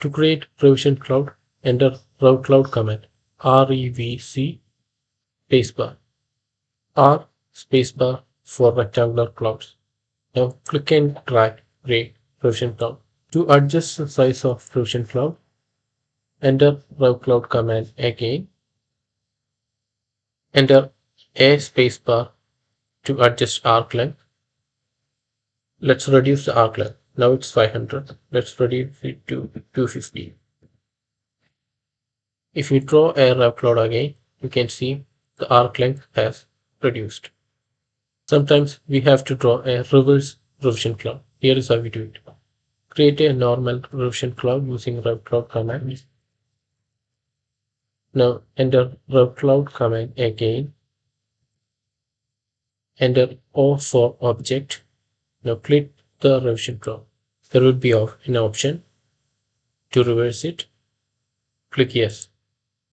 To create revision cloud, enter rev cloud command REVC spacebar R spacebar for rectangular clouds. Now click and drag create revision cloud. To adjust the size of revision cloud, enter rev cloud command again. Enter A spacebar to adjust arc length. Let's reduce the arc length. Now it's 500. Let's reduce it to 250. If we draw a rev cloud again, you can see the arc length has reduced. Sometimes we have to draw a reverse revision cloud. Here is how we do it. Create a normal revision cloud using rev cloud command. Now enter rev cloud command again. Enter O for object. Now click the revision cloud. There will be an option to reverse it. Click yes.